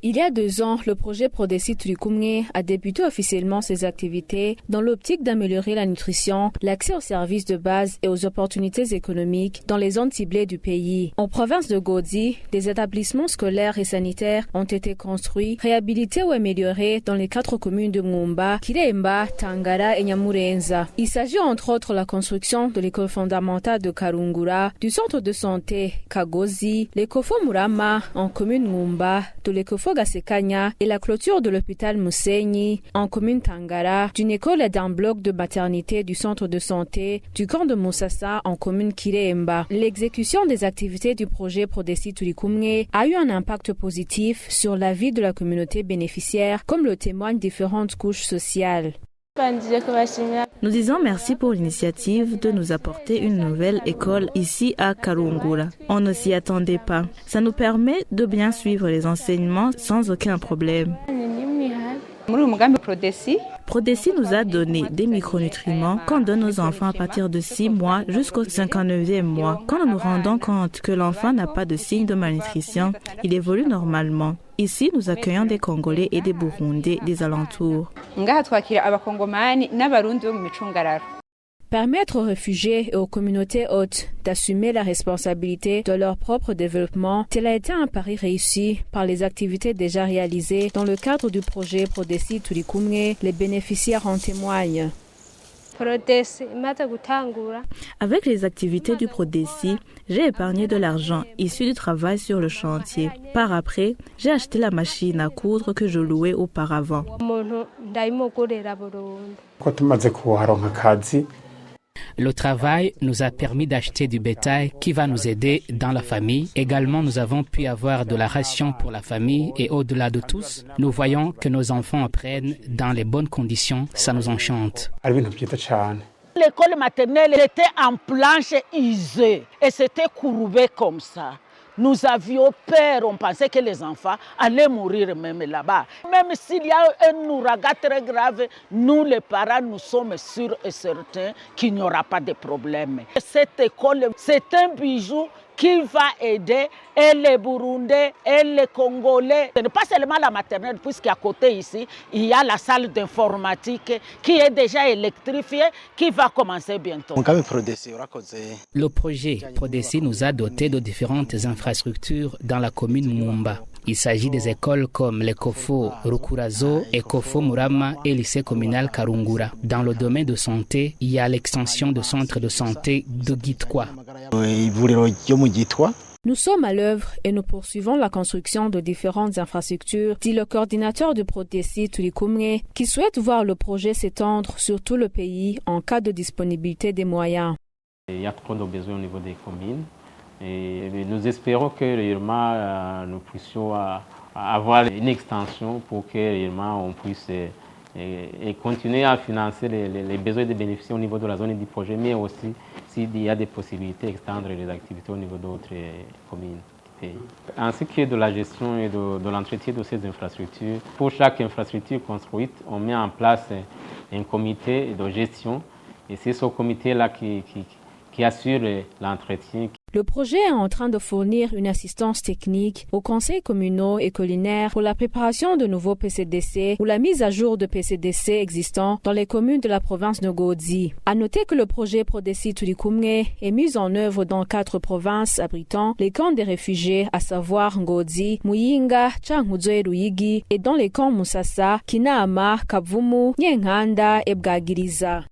Il y a 2 ans, le projet Prodesi Turikumwe a débuté officiellement ses activités dans l'optique d'améliorer la nutrition, l'accès aux services de base et aux opportunités économiques dans les zones ciblées du pays. En province de Godi, des établissements scolaires et sanitaires ont été construits, réhabilités ou améliorés dans les 4 communes de Ngumba, Kiremba, Tangara et Nyamurenza. Il s'agit entre autres de la construction de l'école fondamentale de Karungura, du centre de santé Kagozi, l'écofo Murama en commune Ngumba, de l'écofo Gasekanya et la clôture de l'hôpital Musenyi en commune Tangara, d'une école et d'un bloc de maternité du centre de santé du camp de Musasa en commune Kiremba. L'exécution des activités du projet Prodesi Turikumwe a eu un impact positif sur la vie de la communauté bénéficiaire, comme le témoignent différentes couches sociales. Nous disons merci pour l'initiative de nous apporter une nouvelle école ici à Karungura. On ne s'y attendait pas. Ça nous permet de bien suivre les enseignements sans aucun problème. Prodesi nous a donné des micronutriments qu'on donne aux enfants à partir de 6 mois jusqu'au 59e mois. Quand nous nous rendons compte que l'enfant n'a pas de signe de malnutrition, il évolue normalement. Ici, nous accueillons des Congolais et des Burundais des alentours. Permettre aux réfugiés et aux communautés hôtes d'assumer la responsabilité de leur propre développement, tel a été un pari réussi par les activités déjà réalisées dans le cadre du projet Prodesi Turikumwe. Les bénéficiaires en témoignent. Avec les activités du Prodesi, j'ai épargné de l'argent issu du travail sur le chantier. Par après, j'ai acheté la machine à coudre que je louais auparavant. Le travail nous a permis d'acheter du bétail qui va nous aider dans la famille. Également, nous avons pu avoir de la ration pour la famille et au-delà de tous, nous voyons que nos enfants apprennent dans les bonnes conditions. Ça nous enchante. L'école maternelle était en planche usée et c'était courbé comme ça. Nous avions peur, on pensait que les enfants allaient mourir même là-bas. Même s'il y a un ouragan très grave, nous les parents, nous sommes sûrs et certains qu'il n'y aura pas de problème. Cette école, c'est un bijou qui va aider et les Burundais et les Congolais. Ce n'est pas seulement la maternelle, puisqu'à côté ici, il y a la salle d'informatique qui est déjà électrifiée, qui va commencer bientôt. Le projet Prodesi nous a dotés de différentes infrastructures dans la commune Mumba. Il s'agit des écoles comme l'Ecofo Rukurazo, Ecofo Murama et lycée communal Karungura. Dans le domaine de santé, il y a l'extension du centre de santé de Gitwa. Nous sommes à l'œuvre et nous poursuivons la construction de différentes infrastructures, dit le coordinateur du Prodesi Turikumwe, qui souhaite voir le projet s'étendre sur tout le pays en cas de disponibilité des moyens. Il y a trop de besoins au niveau des communes. Et nous espérons que réellement nous puissions avoir une extension pour que réellement on puisse continuer à financer les besoins des bénéficiaires au niveau de la zone du projet, mais aussi s'il y a des possibilités d'extendre les activités au niveau d'autres communes du pays. En ce qui est de la gestion et de l'entretien de ces infrastructures, pour chaque infrastructure construite, on met en place un comité de gestion et c'est ce comité-là qui assure l'entretien. Le projet est en train de fournir une assistance technique aux conseils communaux et collinaires pour la préparation de nouveaux PCDC ou la mise à jour de PCDC existants dans les communes de la province de Godi. À noter que le projet Prodesi Turikumwe est mis en œuvre dans 4 provinces abritant les camps des réfugiés, à savoir Ngodi, Muyinga, Cankuzo et Ruyigi, et dans les camps Musasa, Kinama, Kavumu, Nyenkanda et Bwagiriza.